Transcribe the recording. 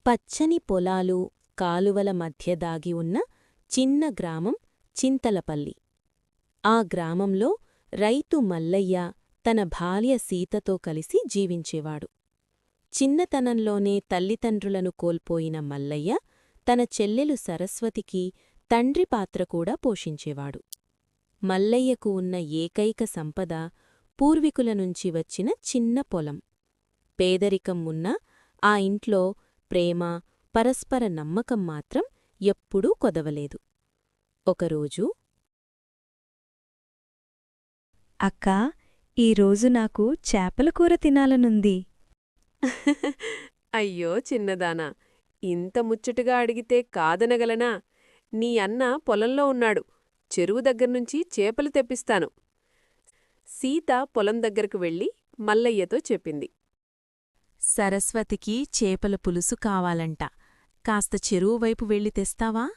పచ్చని పొలాలు, కాలువల మధ్య దాగి ఉన్న చిన్న గ్రామం చింతలపల్లి. ఆ గ్రామంలో రైతు మల్లయ్య తన భార్య సీతతో కలిసి జీవించేవాడు. చిన్నతనంలోనే తల్లిదండ్రులను కోల్పోయిన మల్లయ్య తన చెల్లెలు సరస్వతికి తండ్రి పాత్ర కూడా పోషించేవాడు. మల్లయ్యకు ఉన్న ఏకైక సంపద పూర్వీకుల నుంచి వచ్చిన చిన్న పొలం. పేదరికం ఉన్నా ఆ ఇంట్లో ప్రేమ, పరస్పర నమ్మకం మాత్రం ఎప్పుడూ కొదవలేదు. ఒకరోజు, అక్కా, ఈరోజు నాకు చేపల కూర తినాలనుంది. అయ్యో చిన్నదానా, ఇంత ముచ్చటగా అడిగితే కాదనగలనా? నీ అన్న పొలంలో ఉన్నాడు. చెరువు దగ్గర్నుంచి చేపలు తెప్పిస్తాను. సీత పొలం దగ్గరకు వెళ్ళి మల్లయ్యతో చెప్పింది. సరస్వతికి చేపల పులుసు కావాలంట. కాస్త చెరువువైపు వెళ్ళి తెస్తావా?